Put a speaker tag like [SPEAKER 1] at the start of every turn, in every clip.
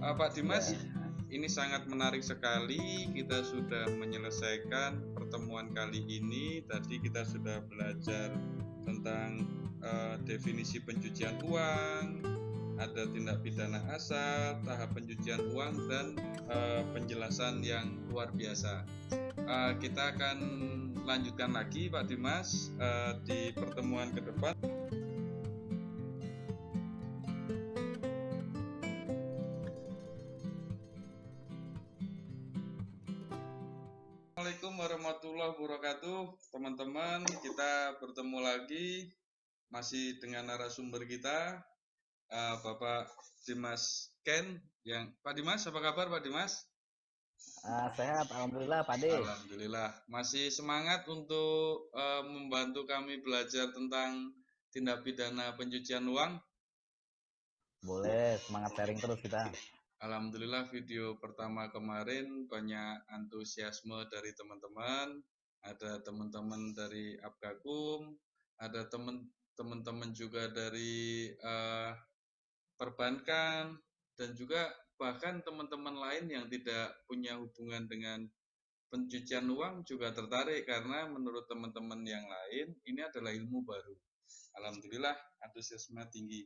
[SPEAKER 1] Pak Dimas,
[SPEAKER 2] Ya,
[SPEAKER 1] ini sangat menarik sekali. Kita sudah menyelesaikan pertemuan kali ini. Tadi kita sudah belajar tentang definisi pencucian uang, ada tindak pidana asal, tahap pencucian uang, dan penjelasan yang luar biasa. Kita akan lanjutkan lagi, Pak Dimas, di pertemuan ke depan. Assalamualaikum warahmatullahi wabarakatuh, teman-teman. Kita bertemu lagi masih dengan narasumber kita, Bapak Dimas Ken. Pak Dimas, apa kabar Pak Dimas?
[SPEAKER 2] sehat, alhamdulillah, Pak De.
[SPEAKER 1] Alhamdulillah. Masih semangat untuk membantu kami belajar tentang tindak pidana pencucian uang.
[SPEAKER 2] Boleh semangat sharing terus kita.
[SPEAKER 1] Alhamdulillah video pertama kemarin banyak antusiasme dari teman-teman. Ada teman-teman dari Apgakum, ada teman-teman juga dari perbankan, dan juga bahkan teman-teman lain yang tidak punya hubungan dengan pencucian uang juga tertarik karena menurut teman-teman yang lain ini adalah ilmu baru. Alhamdulillah antusiasme tinggi.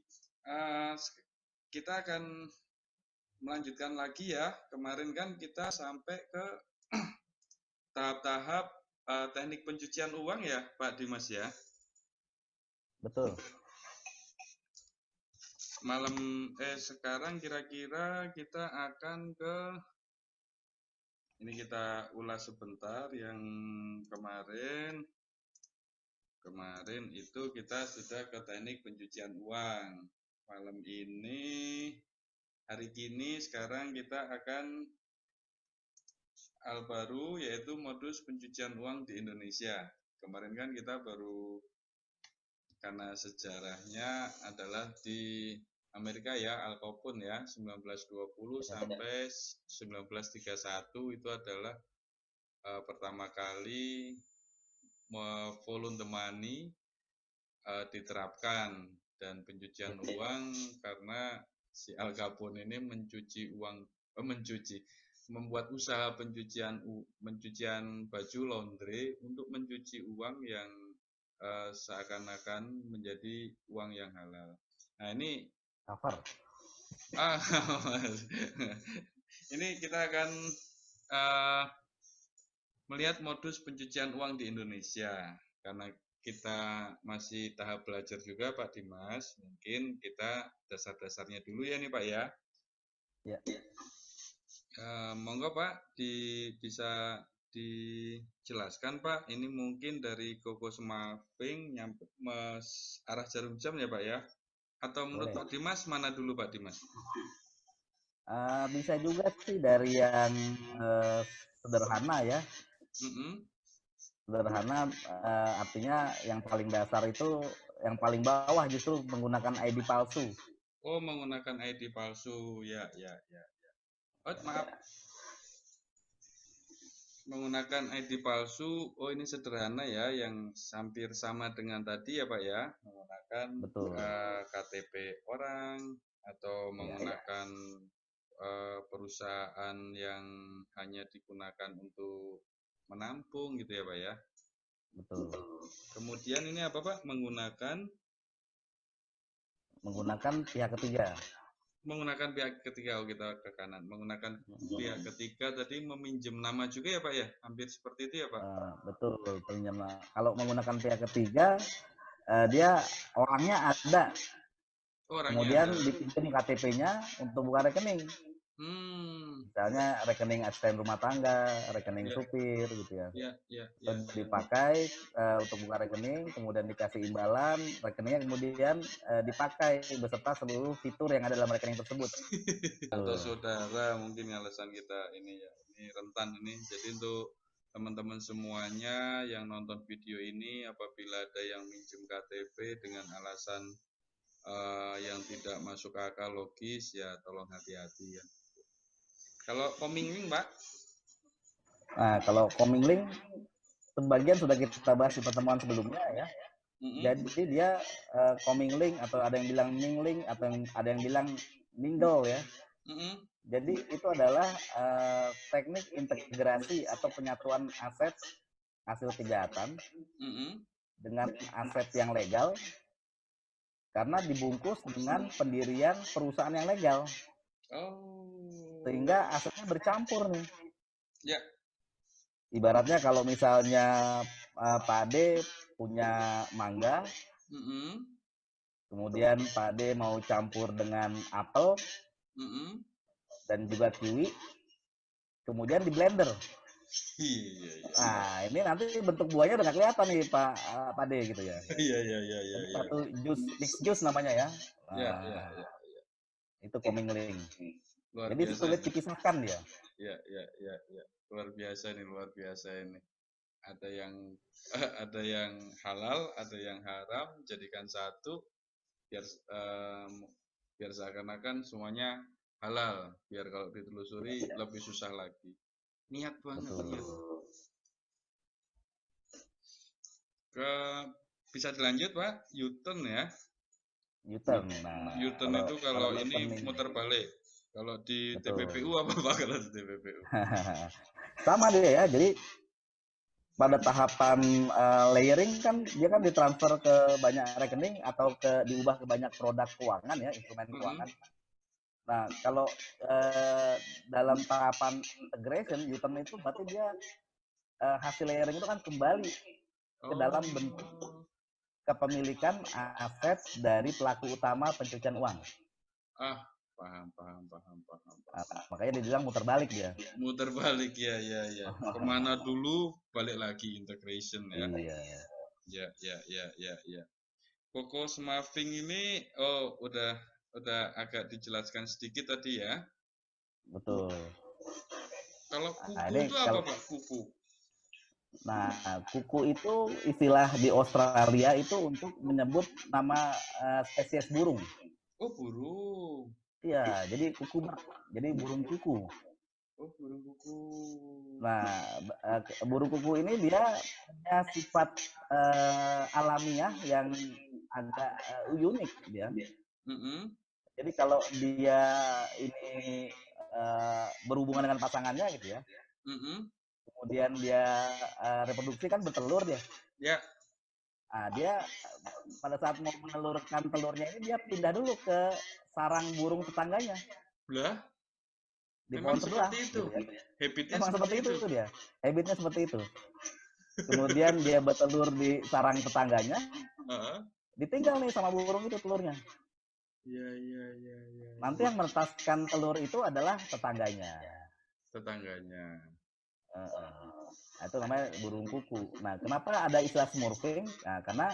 [SPEAKER 1] Kita akan melanjutkan lagi ya. Kemarin kan kita sampai ke tahap-tahap teknik pencucian uang ya, Pak Dimas ya.
[SPEAKER 2] Betul.
[SPEAKER 1] Sekarang kira-kira kita akan ke ini, kita ulas sebentar yang kemarin itu kita sudah ke teknik pencucian uang. Malam ini, hari ini sekarang kita akan hal baru, yaitu modus pencucian uang di Indonesia. Kemarin kan kita baru, karena sejarahnya adalah di Amerika ya, Al Capone ya, 1920 sampai 1931 itu adalah pertama kali volume the money diterapkan, dan pencucian uang karena si Al Capone ini membuat usaha pencucian baju laundry untuk mencuci uang yang seakan-akan menjadi uang yang halal. Nah ini
[SPEAKER 2] Cover.
[SPEAKER 1] ini kita akan melihat modus pencucian uang di Indonesia. Karena kita masih tahap belajar juga Pak Dimas, mungkin kita dasar-dasarnya dulu ya nih Pak ya.
[SPEAKER 2] Ya.
[SPEAKER 1] Monggo Pak, bisa dijelaskan Pak, ini mungkin dari Koko Semaping nyampe arah Jarum Jam ya Pak ya? Atau menurut
[SPEAKER 2] Boleh.
[SPEAKER 1] Pak Dimas mana dulu Pak Dimas?
[SPEAKER 2] Bisa juga sih dari yang sederhana ya. Sederhana artinya yang paling dasar itu, yang paling bawah justru menggunakan ID palsu.
[SPEAKER 1] Oh, menggunakan ID palsu, ya. Oh, maaf. Menggunakan ID palsu, oh ini sederhana ya, yang hampir sama dengan tadi ya Pak ya, menggunakan KTP orang atau menggunakan perusahaan yang hanya digunakan untuk menampung gitu ya Pak ya.
[SPEAKER 2] Betul.
[SPEAKER 1] Kemudian ini apa Pak? Menggunakan
[SPEAKER 2] pihak ketiga.
[SPEAKER 1] Menggunakan pihak ketiga, kita ke kanan. Menggunakan pihak ketiga tadi meminjam nama juga ya Pak ya? Hampir seperti itu ya Pak?
[SPEAKER 2] Betul, pinjam. Kalau menggunakan pihak ketiga, dia orangnya ada. Kemudian dipinjam KTP-nya untuk buka rekening. Misalnya rekening asisten rumah tangga, rekening supir gitu ya. Dipakai untuk buka rekening, kemudian dikasih imbalan, rekeningnya kemudian dipakai beserta seluruh fitur yang ada dalam rekening tersebut.
[SPEAKER 1] Atau saudara, mungkin alasan kita ini ya, ini rentan ini. Jadi untuk teman-teman semuanya yang nonton video ini, apabila ada yang minjem KTP dengan alasan yang tidak masuk akal logis, ya tolong hati-hati ya. Kalau coming link Pak?
[SPEAKER 2] Nah, kalau coming link sebagian sudah kita bahas di pertemuan sebelumnya ya. Jadi dia coming link, atau ada yang bilang ming link, atau ada yang bilang mingle ya. Jadi itu adalah teknik integrasi atau penyatuan aset hasil kejahatan dengan aset yang legal karena dibungkus dengan pendirian perusahaan yang legal. Sehingga asetnya bercampur nih.
[SPEAKER 1] Ya.
[SPEAKER 2] Ibaratnya kalau misalnya Pak Ade punya mangga, kemudian Pak Ade mau campur dengan apel dan juga kiwi, kemudian di blender.
[SPEAKER 1] Iya.
[SPEAKER 2] Nah, ini nanti bentuk buahnya udah nggak kelihatan nih Pak Ade gitu ya.
[SPEAKER 1] Iya.
[SPEAKER 2] Satu mix juice namanya ya.
[SPEAKER 1] Iya.
[SPEAKER 2] Itu comingling.
[SPEAKER 1] Luar
[SPEAKER 2] Jadi
[SPEAKER 1] biasa
[SPEAKER 2] sulit
[SPEAKER 1] ini.
[SPEAKER 2] dipisahkan dia.
[SPEAKER 1] Iya. Luar biasa ini. Ada yang halal, ada yang haram, jadikan satu biar seakan-akan semuanya halal. Biar kalau ditelusuri lebih susah lagi. Niat banget. Bisa dilanjut Pak, U-turn ya.
[SPEAKER 2] U-turn.
[SPEAKER 1] Nah, U-turn itu kalau ini muter balik. Kalau di TPPU apa Pak kalau di TPPU?
[SPEAKER 2] Sama dia ya. Jadi pada tahapan layering kan dia kan ditransfer ke banyak rekening atau diubah ke banyak produk keuangan ya, instrumen keuangan. Nah, kalau dalam tahapan integration, U-turn itu berarti dia hasil layering itu kan kembali ke dalam bentuk kepemilikan aset dari pelaku utama pencucian uang.
[SPEAKER 1] Paham.
[SPEAKER 2] Makanya dibilang muter balik dia.
[SPEAKER 1] Muter balik ya. Kemana dulu balik lagi integration ya. Ya. Pokok smurfing ini udah agak dijelaskan sedikit tadi ya.
[SPEAKER 2] Betul.
[SPEAKER 1] Kalau kuku itu apa Pak? Kuku.
[SPEAKER 2] Nah, kuku itu istilah di Australia itu untuk menyebut nama spesies burung.
[SPEAKER 1] Oh, burung.
[SPEAKER 2] Iya, jadi kuku, jadi burung kuku.
[SPEAKER 1] Oh, burung kuku.
[SPEAKER 2] Nah, burung kuku ini dia punya sifat alamiah yang agak unik dia. Jadi kalau dia ini berhubungan dengan pasangannya gitu ya, kemudian dia reproduksi kan bertelur dia.
[SPEAKER 1] Ya.
[SPEAKER 2] Nah, dia pada saat mau menelurkan telurnya ini dia pindah dulu ke sarang burung tetangganya.
[SPEAKER 1] Lah?
[SPEAKER 2] Di pohon sebelah.
[SPEAKER 1] Itu.
[SPEAKER 2] Gitu ya.
[SPEAKER 1] Habitnya
[SPEAKER 2] memang seperti itu dia. Habitnya seperti itu. Kemudian dia bertelur di sarang tetangganya. Ditinggal nih sama burung itu telurnya.
[SPEAKER 1] Iya.
[SPEAKER 2] Nanti yang menetaskan telur itu adalah tetangganya. Nah, itu namanya burung kuku. Nah, kenapa ada istilah smurfing? Nah, karena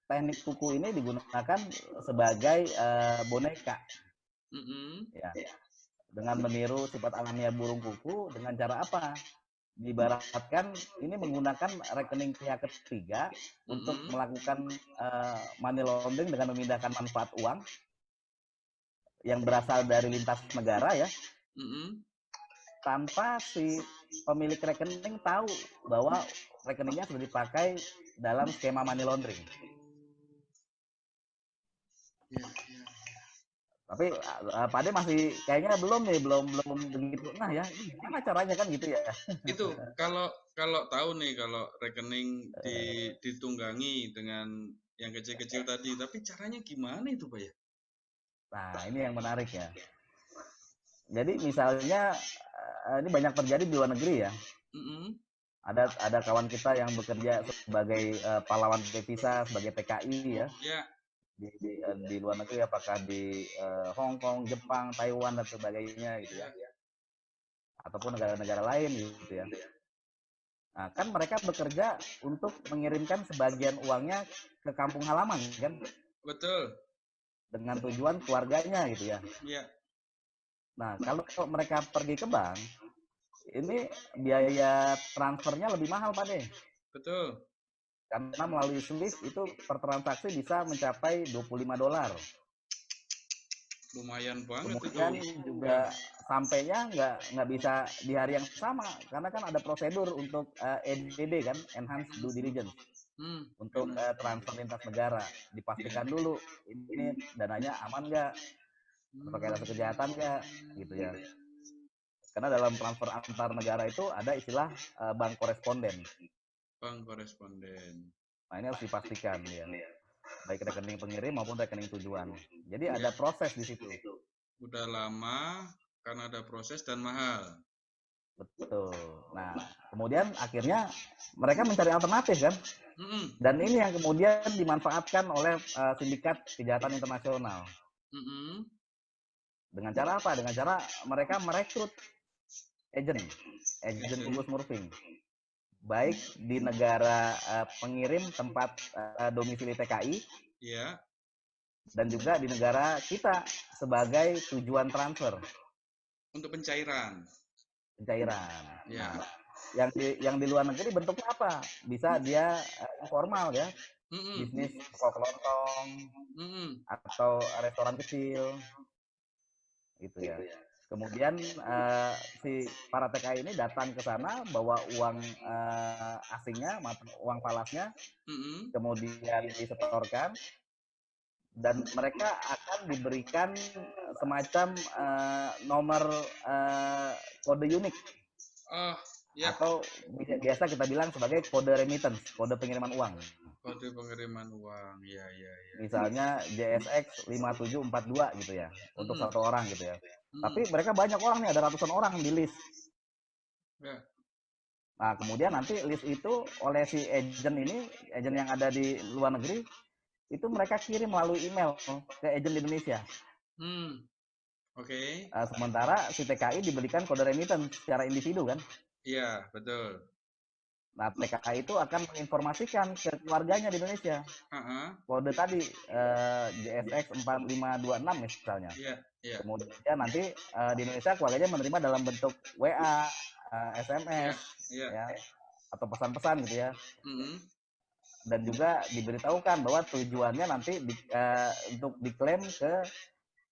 [SPEAKER 2] teknik kuku ini digunakan sebagai boneka. Ya. Dengan meniru sifat alamiah burung kuku dengan cara apa? Diibaratkan ini menggunakan rekening pihak ketiga untuk melakukan money laundering dengan memindahkan manfaat uang yang berasal dari lintas negara ya. Tanpa si pemilik rekening tahu bahwa rekeningnya sudah dipakai dalam skema money laundering. Tapi Pak Ade masih kayaknya belum begitu. Nah ya, gimana caranya kan gitu ya?
[SPEAKER 1] Itu kalau tahu nih kalau rekening ditunggangi dengan yang kecil-kecil tadi, tapi caranya gimana itu Pak ya?
[SPEAKER 2] Nah ini yang menarik ya. Jadi misalnya ini banyak terjadi di luar negeri ya. Ada kawan kita yang bekerja sebagai pahlawan devisa, sebagai TKI ya. Di luar negeri, apakah di Hong Kong, Jepang, Taiwan dan sebagainya gitu ya. Ataupun negara-negara lain gitu ya. Nah, kan mereka bekerja untuk mengirimkan sebagian uangnya ke kampung halaman kan?
[SPEAKER 1] Betul.
[SPEAKER 2] Dengan tujuan keluarganya gitu ya.
[SPEAKER 1] Iya.
[SPEAKER 2] Nah, kalau mereka pergi ke bank, ini biaya transfernya lebih mahal Pak De.
[SPEAKER 1] Betul.
[SPEAKER 2] Karena melalui Swift itu per transaksi bisa mencapai $25.
[SPEAKER 1] Lumayan banget.
[SPEAKER 2] Kemudian itu juga sampainya nggak bisa di hari yang sama karena kan ada prosedur untuk EDD kan, Enhanced Due Diligence, untuk transfer lintas negara. Dipastikan dulu ini dananya aman nggak. apakah ada kejahatan nggak, gitu ya. Karena dalam transfer antar negara itu ada istilah bank koresponden.
[SPEAKER 1] Bank koresponden.
[SPEAKER 2] Nah, ini harus dipastikan ya, baik rekening pengirim maupun rekening tujuan. Jadi ada proses di situ.
[SPEAKER 1] Udah lama karena ada proses dan mahal.
[SPEAKER 2] Betul. Nah, kemudian akhirnya mereka mencari alternatif kan, dan ini yang kemudian dimanfaatkan oleh sindikat kejahatan internasional. Dengan cara apa? Dengan cara mereka merekrut agent khusus morphing, baik di negara pengirim tempat domisili TKI, dan juga di negara kita sebagai tujuan transfer.
[SPEAKER 1] Untuk pencairan.
[SPEAKER 2] Nah, yang di luar negeri bentuknya apa? Bisa dia informal ya, bisnis toko kelontong atau restoran kecil, gitu ya. Kemudian si para TKI ini datang ke sana bawa uang asingnya, uang falasnya, kemudian disetorkan, dan mereka akan diberikan semacam nomor kode unik. Atau biasa kita bilang sebagai kode remittance, kode pengiriman uang.
[SPEAKER 1] Kode pengiriman uang, ya.
[SPEAKER 2] Misalnya JSX 5742 gitu ya, untuk satu orang gitu ya. Tapi mereka banyak orang nih, ada ratusan orang di list. Nah, kemudian nanti list itu oleh si agent ini, agent yang ada di luar negeri, itu mereka kirim melalui email ke agent di Indonesia. Sementara si TKI diberikan kode remittance secara individu kan?
[SPEAKER 1] Iya, betul.
[SPEAKER 2] Nah, TKI itu akan menginformasikan ke keluarganya di Indonesia. Kode tadi JSX 4526 misalnya. Kemudian nanti di Indonesia keluarganya menerima dalam bentuk WA, SMS, ya, atau pesan-pesan gitu ya. Dan juga diberitahukan bahwa tujuannya nanti untuk diklaim ke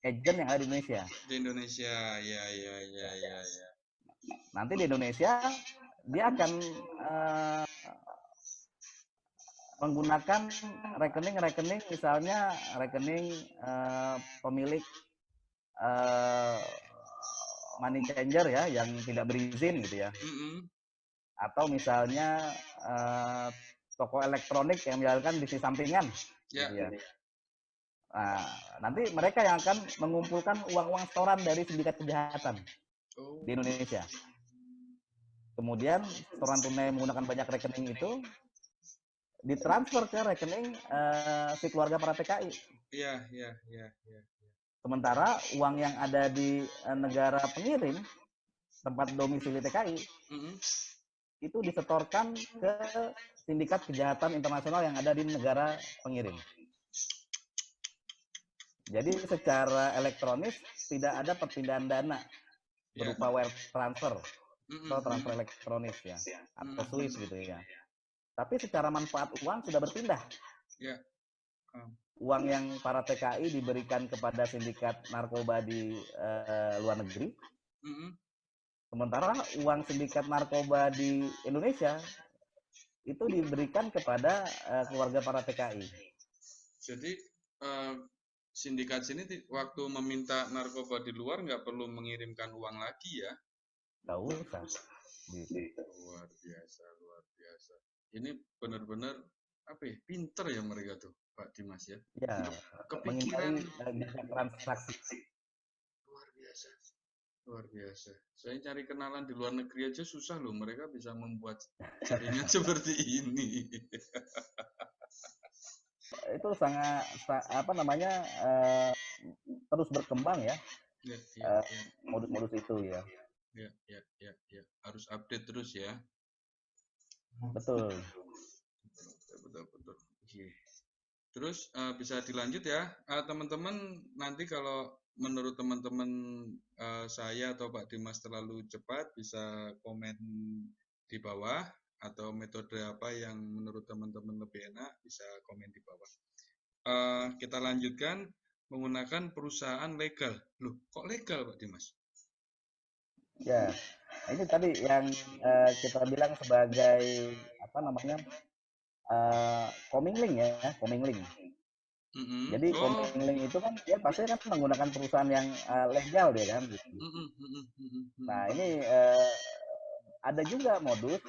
[SPEAKER 2] agent yang ada di Indonesia.
[SPEAKER 1] Di Indonesia, ya.
[SPEAKER 2] Nanti di Indonesia dia akan menggunakan rekening-rekening, misalnya rekening pemilik money changer ya, yang tidak berizin gitu ya. Atau misalnya toko elektronik yang menjalankan bisnis sampingan gitu ya. Nah, nanti mereka yang akan mengumpulkan uang-uang setoran dari sindikat kejahatan di Indonesia. Kemudian setoran tunai menggunakan banyak rekening itu ditransfer ke rekening si keluarga para TKI.
[SPEAKER 1] Iya.
[SPEAKER 2] Sementara uang yang ada di negara pengirim, tempat domisili TKI, itu disetorkan ke sindikat kejahatan internasional yang ada di negara pengirim. Jadi secara elektronis tidak ada perpindahan dana berupa wire transfer atau transfer elektronis ya, atau SWIFT gitu ya. Tapi secara manfaat uang sudah berpindah. Uang yang para TKI diberikan kepada sindikat narkoba di luar negeri. Sementara uang sindikat narkoba di Indonesia itu diberikan kepada keluarga para TKI.
[SPEAKER 1] Jadi sindikat sini waktu meminta narkoba di luar nggak perlu mengirimkan uang lagi ya?
[SPEAKER 2] Nggak usah.
[SPEAKER 1] Luar biasa. Ini benar-benar apa ya? Pinter ya mereka tuh, Pak Dimas ya?
[SPEAKER 2] Ya,
[SPEAKER 1] kepikiran
[SPEAKER 2] transaksi.
[SPEAKER 1] Luar biasa. Saya cari kenalan di luar negeri aja susah loh. Mereka bisa membuat jaringan seperti ini.
[SPEAKER 2] Itu sangat terus berkembang ya. Modus-modus itu ya.
[SPEAKER 1] Ya. Harus update terus ya.
[SPEAKER 2] Betul.
[SPEAKER 1] Terus bisa dilanjut ya, teman-teman. Nanti kalau menurut teman-teman saya atau Pak Dimas terlalu cepat, bisa komen di bawah, atau metode apa yang menurut teman-teman lebih enak, bisa komen di bawah. Kita lanjutkan menggunakan perusahaan legal. Loh, kok legal Pak Dimas?
[SPEAKER 2] Ya, ini tadi yang kita bilang sebagai coming link ya, coming link. Jadi coming link itu kan dia pasti kan menggunakan perusahaan yang legal dia kan. Gitu. Nah ini ada juga modus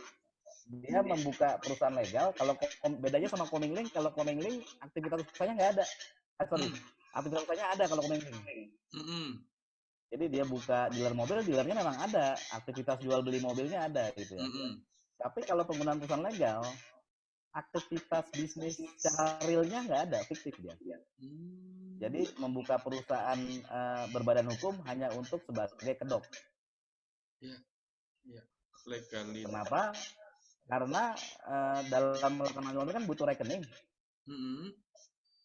[SPEAKER 2] dia membuka perusahaan legal. Kalau bedanya sama coming link, kalau coming link aktivitas usahanya nggak ada. Aktivitas usahanya ada kalau coming link. Jadi dia buka dealer mobil, dealernya memang ada, aktivitas jual beli mobilnya ada gitu ya. Tapi kalau penggunaan perusahaan legal, aktivitas bisnis secara realnya nggak ada, fiktif dia. Jadi membuka perusahaan berbadan hukum hanya untuk sebagai kedok.
[SPEAKER 1] Legalitas.
[SPEAKER 2] Kenapa? Karena dalam melakukan jual beli kan butuh rekening.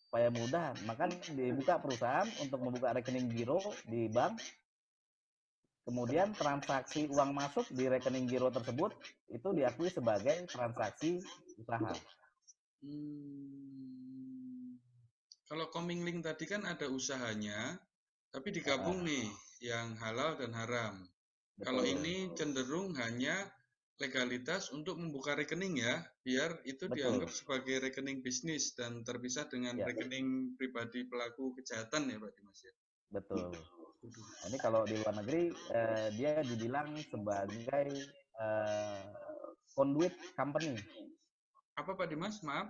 [SPEAKER 2] Supaya mudah, maka dibuka perusahaan untuk membuka rekening giro di bank. Kemudian transaksi uang masuk di rekening giro tersebut itu diakui sebagai transaksi usaha.
[SPEAKER 1] Kalau coming link tadi kan ada usahanya, tapi digabung nih yang halal dan haram. Betul. Kalau ini cenderung hanya legalitas untuk membuka rekening ya, biar itu dianggap sebagai rekening bisnis dan terpisah dengan rekening pribadi pelaku kejahatan ya Pak Dimas ya.
[SPEAKER 2] Betul. Ini kalau di luar negeri dia dibilang sebagai conduit company.
[SPEAKER 1] Apa Pak Dimas? Maaf.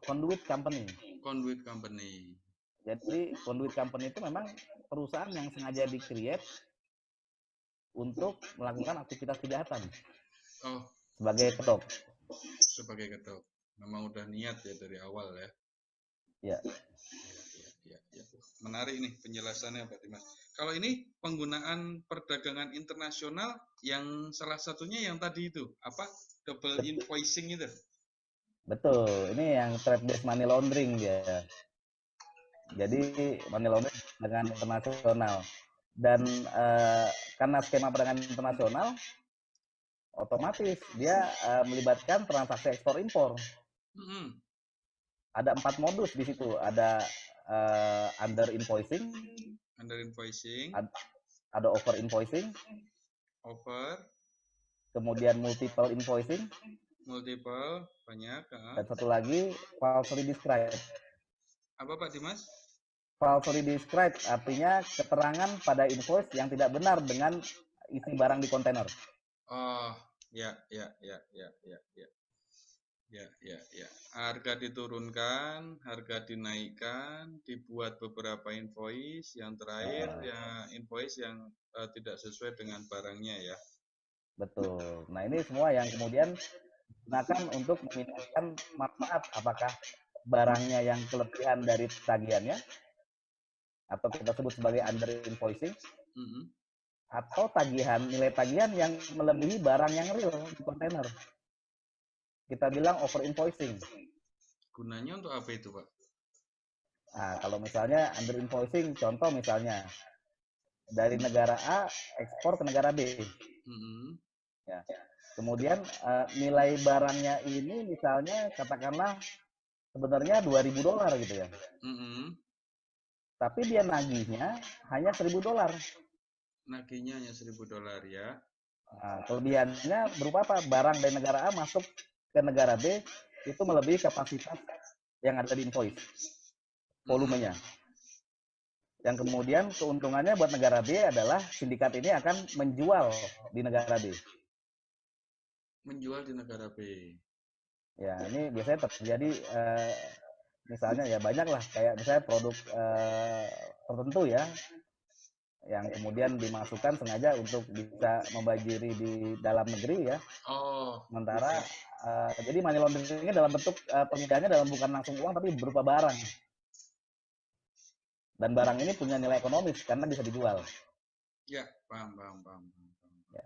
[SPEAKER 2] Conduit company.
[SPEAKER 1] Conduit company.
[SPEAKER 2] Jadi conduit company itu memang perusahaan yang sengaja di-create untuk melakukan aktivitas kejahatan. Sebagai kedok.
[SPEAKER 1] Sebagai kedok. Memang udah niat ya dari awal ya.
[SPEAKER 2] Ya.
[SPEAKER 1] Menarik nih penjelasannya Pak Dimas. Kalau ini penggunaan perdagangan internasional yang salah satunya yang tadi itu apa double invoicing itu.
[SPEAKER 2] Betul, ini yang trade based money laundering dia. Jadi money laundering dengan internasional dan karena skema perdagangan internasional otomatis dia melibatkan transaksi ekspor impor. Ada 4 modus di situ. Ada under invoicing, ada over invoicing, kemudian multiple invoicing,
[SPEAKER 1] banyak,
[SPEAKER 2] dan satu lagi falsely described.
[SPEAKER 1] Apa Pak Dimas?
[SPEAKER 2] Falsely described artinya keterangan pada invoice yang tidak benar dengan isi barang di kontainer.
[SPEAKER 1] Oh, ya. Harga diturunkan, harga dinaikkan, dibuat beberapa invoice, yang terakhir ya invoice yang tidak sesuai dengan barangnya ya.
[SPEAKER 2] Betul. Nah ini semua yang kemudian digunakan untuk memindahkan manfaat, apakah barangnya yang kelebihan dari tagihannya atau kita sebut sebagai under invoicing, atau nilai tagihan yang melebihi barang yang real di kontainer. Kita bilang over invoicing.
[SPEAKER 1] Gunanya untuk apa itu Pak?
[SPEAKER 2] Nah, kalau misalnya under invoicing, contoh misalnya dari negara A ekspor ke negara B. Ya. Kemudian nilai barangnya ini misalnya katakanlah sebenarnya $2.000 gitu ya. Tapi dia nagihnya hanya $1.000.
[SPEAKER 1] Nagihnya hanya $1.000 ya.
[SPEAKER 2] Nah, kelebihannya berupa apa? Barang dari negara A masuk ke negara B itu melebihi kapasitas yang ada di invoice, volumenya. Yang kemudian keuntungannya buat negara B adalah sindikat ini akan menjual di negara B.
[SPEAKER 1] Menjual di negara B.
[SPEAKER 2] Ya, ini biasanya terjadi misalnya ya banyak lah, kayak misalnya produk tertentu ya, yang kemudian dimasukkan sengaja untuk bisa membajiri di dalam negeri ya. Sementara jadi money laundering-nya dalam bentuk pemindahannya bukan langsung uang tapi berupa barang. Dan barang ini punya nilai ekonomis karena bisa dijual.
[SPEAKER 1] Ya, paham.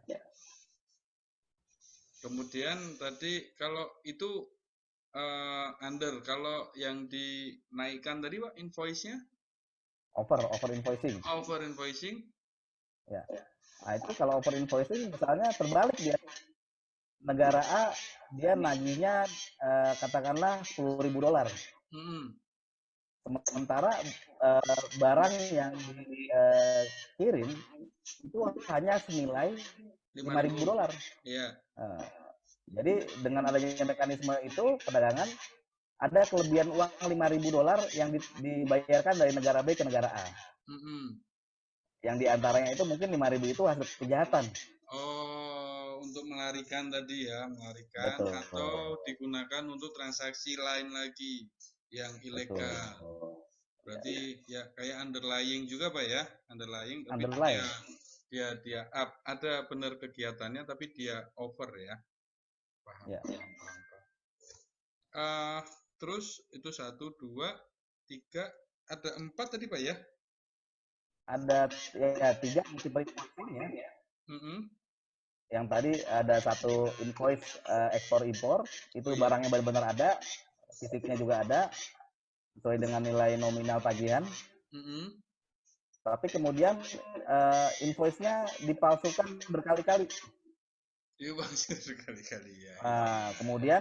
[SPEAKER 1] Ya. Kemudian tadi kalau itu under, kalau yang dinaikkan tadi Pak invoice-nya?
[SPEAKER 2] Over invoicing.
[SPEAKER 1] Over invoicing?
[SPEAKER 2] Ya. Nah, itu kalau over invoicing misalnya terbalik dia. Negara A dia nagihnya katakanlah $10.000. Sementara barang yang dikirim itu hanya senilai $5.000.
[SPEAKER 1] Iya.
[SPEAKER 2] Jadi dengan adanya mekanisme itu perdagangan ada kelebihan uang $5.000 yang dibayarkan dari negara B ke negara A. Yang diantaranya itu mungkin 5.000 itu hasil kejahatan.
[SPEAKER 1] Oh, untuk melarikan tadi ya, melarikan. Betul. Atau digunakan untuk transaksi lain lagi yang ilegal. Betul. Berarti ya kayak underlying juga Pak ya, underlying. Tapi dia up, ada benar kegiatannya tapi dia over ya. Paham. Ya. Terus itu 1, 2, 3, ada 4 tadi Pak ya?
[SPEAKER 2] Ada ya 3 multiple invoice ya. Yang tadi ada 1 invoice ekspor impor, itu barangnya benar-benar ada, fisiknya juga ada, sesuai dengan nilai nominal tagihan. Tapi kemudian invoice-nya dipalsukan berkali-kali.
[SPEAKER 1] Dipalsukan berkali-kali ya.
[SPEAKER 2] Kemudian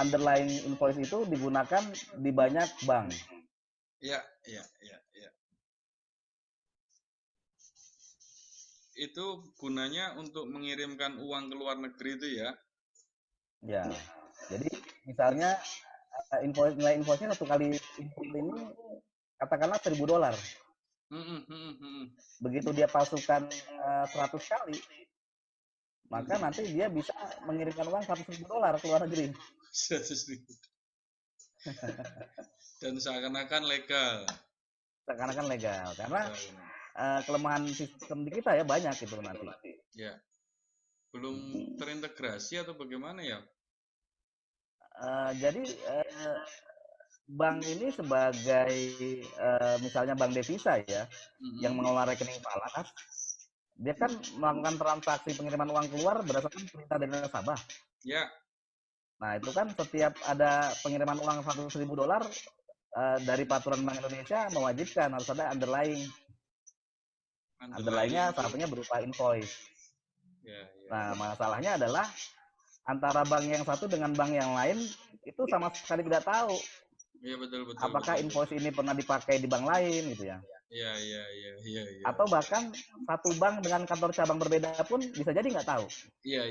[SPEAKER 2] underlying invoice itu digunakan di banyak bank.
[SPEAKER 1] Ya. Itu gunanya untuk mengirimkan uang ke luar negeri itu ya?
[SPEAKER 2] Ya. Jadi misalnya nilai invoice-nya 1 kali import ini katakanlah $1.000. Begitu dia palsukan 100 kali, maka nanti dia bisa mengirimkan uang $100.000 ke luar negeri.
[SPEAKER 1] 100.000. Dan seakan-akan legal.
[SPEAKER 2] Seakan-akan legal, karena kelemahan sistem di kita ya banyak itu nanti.
[SPEAKER 1] Ya. Belum terintegrasi atau bagaimana ya?
[SPEAKER 2] Jadi bank ini sebagai misalnya bank devisa ya, yang mengelola rekening falas, dia kan melakukan transaksi pengiriman uang keluar berdasarkan perintah dari nasabah.
[SPEAKER 1] Ya.
[SPEAKER 2] Nah itu kan setiap ada pengiriman uang $100.000 dari peraturan Bank Indonesia mewajibkan harus ada underlying. Underlying-nya salah satunya berupa invoice. Ya. Nah masalahnya adalah antara bank yang satu dengan bank yang lain itu sama sekali tidak tahu.
[SPEAKER 1] Iya betul.
[SPEAKER 2] Apakah invoice ini pernah dipakai di bank lain gitu ya?
[SPEAKER 1] Iya.
[SPEAKER 2] Atau bahkan satu bank dengan kantor cabang berbeda pun bisa jadi nggak tahu.
[SPEAKER 1] Iya.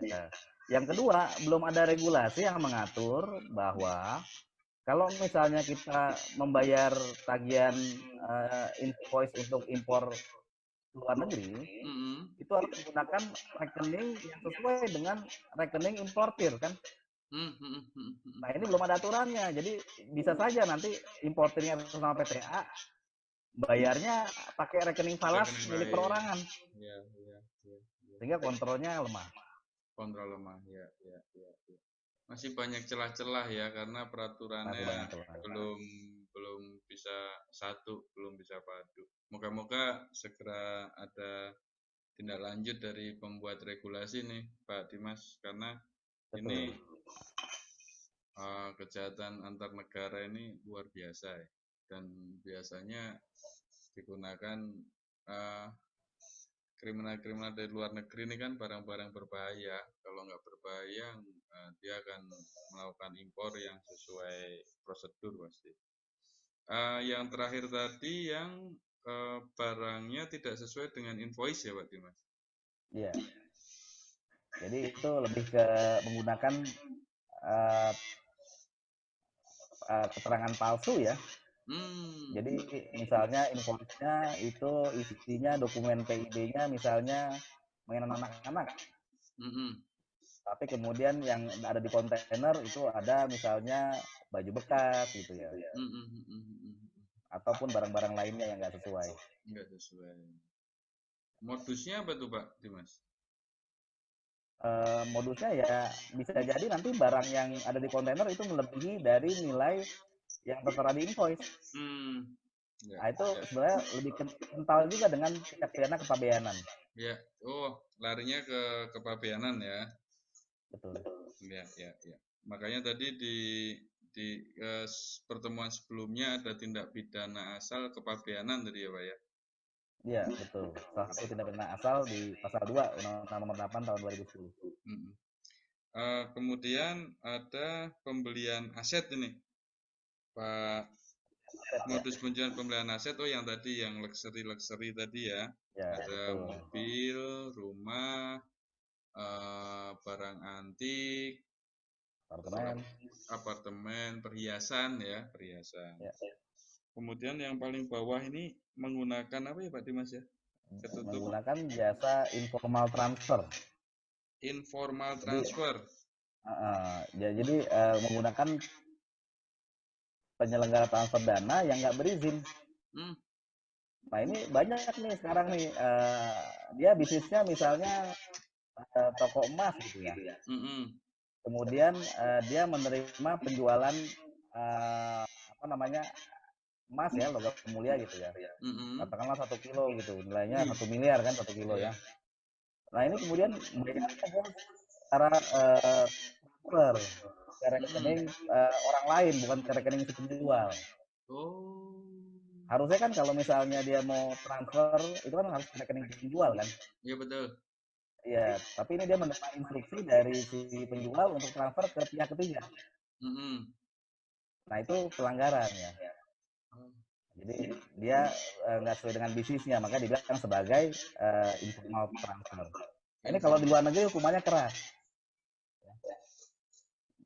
[SPEAKER 2] Ya. Yang kedua, belum ada regulasi yang mengatur bahwa kalau misalnya kita membayar tagihan invoice untuk impor luar negeri, itu harus menggunakan rekening yang sesuai dengan rekening importir kan. Nah ini belum ada aturannya, jadi bisa saja nanti importirnya sama PTA, bayarnya pakai rekening falas milik perorangan.
[SPEAKER 1] Iya.
[SPEAKER 2] Sehingga kontrolnya lemah.
[SPEAKER 1] Ya. Masih banyak celah-celah ya karena peraturannya belum bisa satu, belum bisa padu. Moga-moga segera ada tindak lanjut dari pembuat regulasi nih Pak Dimas, karena ini kejahatan antar negara ini luar biasa ya. Dan biasanya digunakan kriminal-kriminal dari luar negeri ini kan barang-barang berbahaya. Kalau nggak berbahaya, dia akan melakukan impor yang sesuai prosedur pasti. Yang terakhir tadi yang barangnya tidak sesuai dengan invoice ya Pak Dimas?
[SPEAKER 2] Iya. Jadi itu lebih ke menggunakan keterangan palsu ya. Jadi misalnya invoice-nya itu isinya dokumen PID-nya misalnya mengenai anak-anak. Tapi kemudian yang ada di kontainer itu ada misalnya baju bekas gitu ya. Ataupun barang-barang lainnya yang nggak sesuai.
[SPEAKER 1] Modusnya apa tuh Pak Dimas?
[SPEAKER 2] Modusnya ya bisa jadi nanti barang yang ada di kontainer itu melebihi dari nilai yang tertera di invoice. Nah itu sebenarnya lebih kental juga dengan tindak pidana kepabeanan.
[SPEAKER 1] Ya, larinya ke kepabeanan ya.
[SPEAKER 2] Betul.
[SPEAKER 1] Ya. Makanya tadi di pertemuan sebelumnya ada tindak pidana asal kepabeanan tadi ya Pak ya?
[SPEAKER 2] Iya, betul. Salah satu tindak pidana asal di pasal 2 Undang-Undang Nomor 8 tahun 2010.
[SPEAKER 1] Kemudian ada pembelian aset ini, Pak. Modus penjualan pembelian aset yang tadi yang luxury tadi ya. Ada betul. Mobil, rumah, barang antik, apartemen, perhiasan ya, perhiasan. Ya. Kemudian yang paling bawah ini menggunakan apa ya Pak Dimas ya?
[SPEAKER 2] Ketutup. Menggunakan jasa informal transfer.
[SPEAKER 1] Informal transfer.
[SPEAKER 2] Jadi menggunakan penyelenggara transfer dana yang nggak berizin. Nah ini banyak nih sekarang nih, dia bisnisnya misalnya toko emas gitu ya. Kemudian dia menerima penjualan apa namanya emas ya, logam mulia gitu ya. Katakanlah 1 kilo gitu, nilainya 1 miliar kan 1 kilo ya. Nah ini kemudian cara transfer ke rekening orang lain, bukan ke rekening si penjual. Harusnya kan kalau misalnya dia mau transfer itu kan harus ke rekening penjual kan?
[SPEAKER 1] Iya betul.
[SPEAKER 2] Iya, tapi ini dia menerima instruksi dari si penjual untuk transfer ke pihak ketiga. Nah itu pelanggaran ya. Jadi dia nggak sesuai dengan bisnisnya, maka dibilang sebagai informal transfer. Ini kalau di luar negeri hukumannya keras.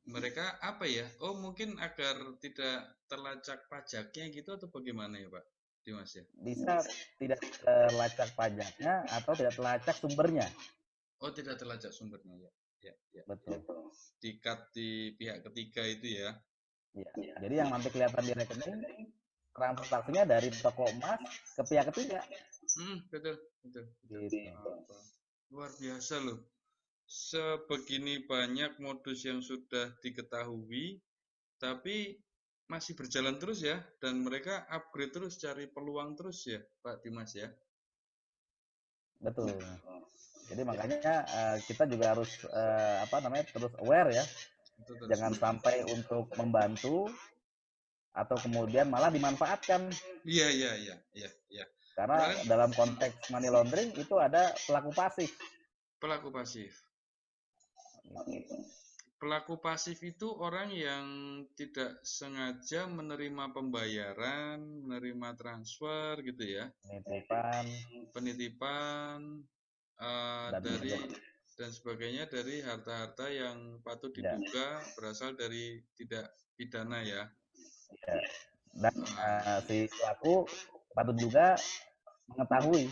[SPEAKER 1] Mereka apa ya? Oh mungkin agar tidak terlacak pajaknya gitu atau bagaimana ya Pak Dimas ya?
[SPEAKER 2] Bisa tidak terlacak pajaknya atau tidak terlacak sumbernya.
[SPEAKER 1] Oh tidak terlacak sumbernya ya. Ya.
[SPEAKER 2] Betul.
[SPEAKER 1] Di-cut di pihak ketiga itu ya.
[SPEAKER 2] Ya. Jadi yang nanti kelihatan di rekening transaksinya dari toko emas ke pihak ketiga.
[SPEAKER 1] Betul. Gitu. Luar biasa loh. Sebegini banyak modus yang sudah diketahui, tapi masih berjalan terus ya, dan mereka upgrade terus, cari peluang terus ya, Pak Dimas ya.
[SPEAKER 2] Betul. Jadi makanya kita juga harus terus aware ya. Jangan sampai untuk membantu atau kemudian malah dimanfaatkan.
[SPEAKER 1] Iya.
[SPEAKER 2] Karena dalam konteks money laundering itu ada pelaku pasif.
[SPEAKER 1] Pelaku pasif. Pelaku pasif itu orang yang tidak sengaja menerima pembayaran, menerima transfer gitu ya. Penitipan dan sebagainya dari harta-harta yang patut diduga berasal dari tidak pidana ya.
[SPEAKER 2] Dan si pelaku patut juga mengetahui.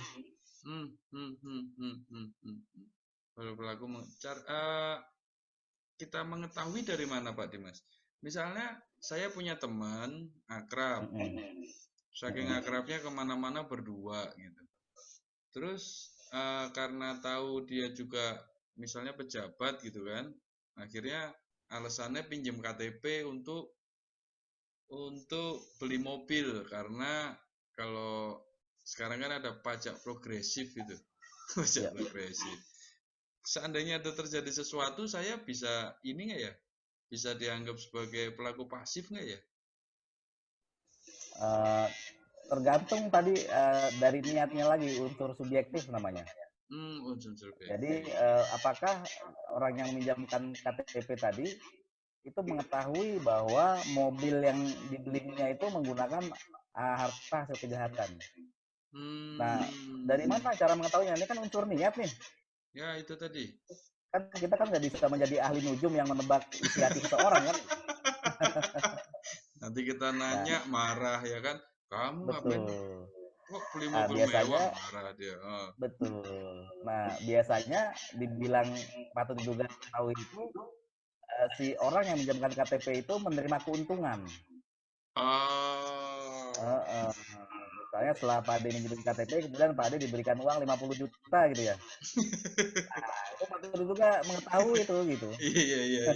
[SPEAKER 1] Kalau pelaku kita mengetahui dari mana Pak Dimas? Misalnya saya punya teman akrab, saking akrabnya kemana-mana berdua gitu. Terus karena tahu dia juga misalnya pejabat gitu kan, akhirnya alasannya pinjam KTP untuk beli mobil karena kalau sekarang kan ada pajak progresif gitu, pajak progresif. Seandainya ada terjadi sesuatu, saya bisa ini nggak ya? Bisa dianggap sebagai pelaku pasif nggak ya?
[SPEAKER 2] Tergantung tadi dari niatnya lagi, unsur subjektif namanya.
[SPEAKER 1] Unsur subjektif.
[SPEAKER 2] Jadi apakah orang yang meminjamkan KTP tadi itu mengetahui bahwa mobil yang dibelinya itu menggunakan harta hasil kejahatan. Nah, dari mana cara mengetahuinya? Ini kan unsur niat nih.
[SPEAKER 1] Ya, itu tadi.
[SPEAKER 2] Kan kita kan nggak bisa menjadi ahli nujum yang menebak isi hati seseorang kan.
[SPEAKER 1] Nanti kita nanya marah ya kan. Kamu
[SPEAKER 2] betul.
[SPEAKER 1] Kok beli mobil mewah marah dia.
[SPEAKER 2] Betul. Nah, biasanya dibilang patut diduga tahu itu si orang yang menjamkan KTP itu menerima keuntungan. Misalnya setelah Pak Ade minjemin KTP, kemudian Pak Ade diberikan uang 50 juta gitu ya. Nah, itu patut juga mengetahui itu gitu.
[SPEAKER 1] Iya.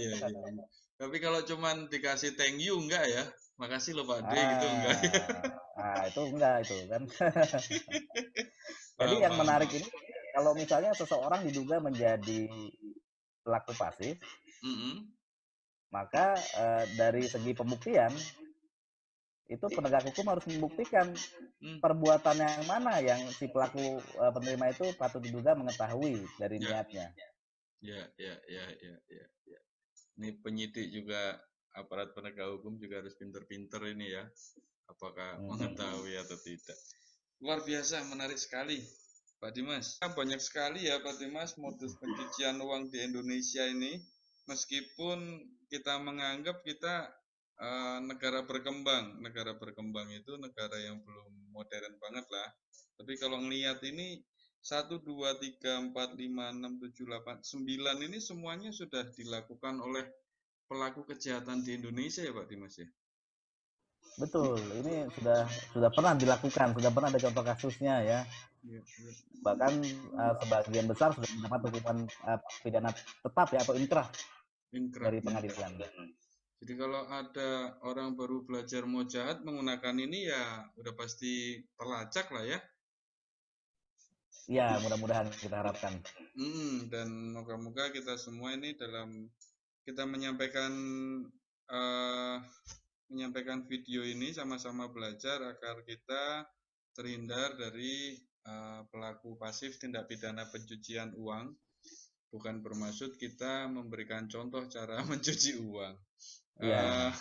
[SPEAKER 1] Tapi kalau cuman dikasih thank you enggak ya? Makasih loh Pak Ade gitu enggak.
[SPEAKER 2] Itu enggak itu kan. Jadi yang menarik ini kalau misalnya seseorang diduga menjadi pelaku pasif, maka dari segi pembuktian itu penegak hukum harus membuktikan perbuatan yang mana yang si pelaku penerima itu patut diduga mengetahui dari niatnya.
[SPEAKER 1] Ya. Ini penyidik juga, aparat penegak hukum juga harus pinter-pinter ini ya. Apakah mengetahui atau tidak. Luar biasa, menarik sekali Pak Dimas. Banyak sekali ya Pak Dimas modus pencucian uang di Indonesia ini. meskipun kita menganggap kita negara berkembang itu negara yang belum modern banget lah. Tapi kalau ngelihat ini 1, 2, 3, 4, 5, 6, 7, 8, 9 ini semuanya sudah dilakukan oleh pelaku kejahatan di Indonesia ya Pak Dimas ya?
[SPEAKER 2] Betul, ini sudah pernah dilakukan, sudah pernah ada contoh kasusnya ya. Bahkan sebagian besar sudah mendapat hukuman pidana tetap ya atau inkrah dari pengadilan.
[SPEAKER 1] Jadi kalau ada orang baru belajar mau jahat menggunakan ini ya udah pasti terlacak lah ya.
[SPEAKER 2] Ya, mudah-mudahan kita harapkan.
[SPEAKER 1] Dan moga-moga kita semua ini dalam kita menyampaikan video ini sama-sama belajar agar kita terhindar dari pelaku pasif tindak pidana pencucian uang. Bukan bermaksud kita memberikan contoh cara mencuci uang.
[SPEAKER 2] Iya.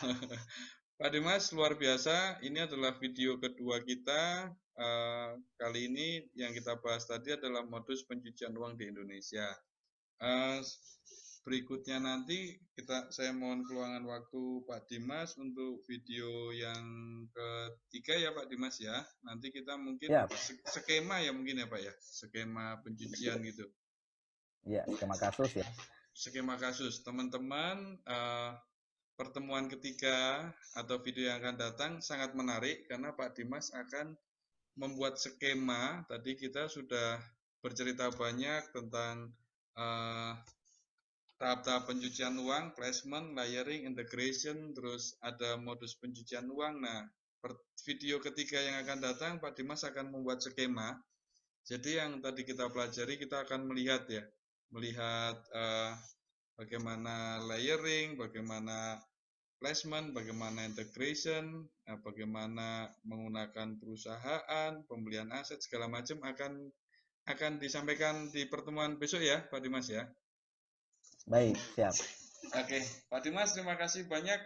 [SPEAKER 1] Pak Dimas, luar biasa. Ini adalah video kedua kita. Kali ini yang kita bahas tadi adalah modus pencucian uang di Indonesia. Berikutnya nanti saya mohon keluangan waktu Pak Dimas untuk video yang ketiga ya Pak Dimas ya. Nanti kita mungkin skema ya mungkin ya Pak ya, skema pencucian gitu.
[SPEAKER 2] Iya, skema kasus ya.
[SPEAKER 1] Skema kasus, teman-teman. Pertemuan ketiga atau video yang akan datang sangat menarik karena Pak Dimas akan membuat skema. Tadi kita sudah bercerita banyak tentang tahap-tahap pencucian uang, placement, layering, integration, terus ada modus pencucian uang. Nah, video ketiga yang akan datang, Pak Dimas akan membuat skema. Jadi yang tadi kita pelajari, kita akan melihat ya, melihat bagaimana layering, bagaimana placement, bagaimana integration, bagaimana menggunakan perusahaan, pembelian aset, segala macam akan disampaikan di pertemuan besok ya, Pak Dimas ya.
[SPEAKER 2] Baik, siap.
[SPEAKER 1] Oke, Pak Dimas, terima kasih banyak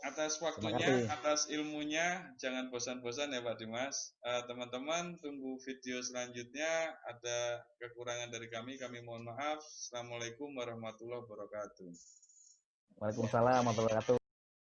[SPEAKER 1] atas waktunya, atas ilmunya. Jangan bosan-bosan ya Pak Dimas. Teman-teman, tunggu video selanjutnya. Ada kekurangan dari kami mohon maaf. Assalamualaikum warahmatullahi wabarakatuh.
[SPEAKER 2] Waalaikumsalam warahmatullahi wabarakatuh.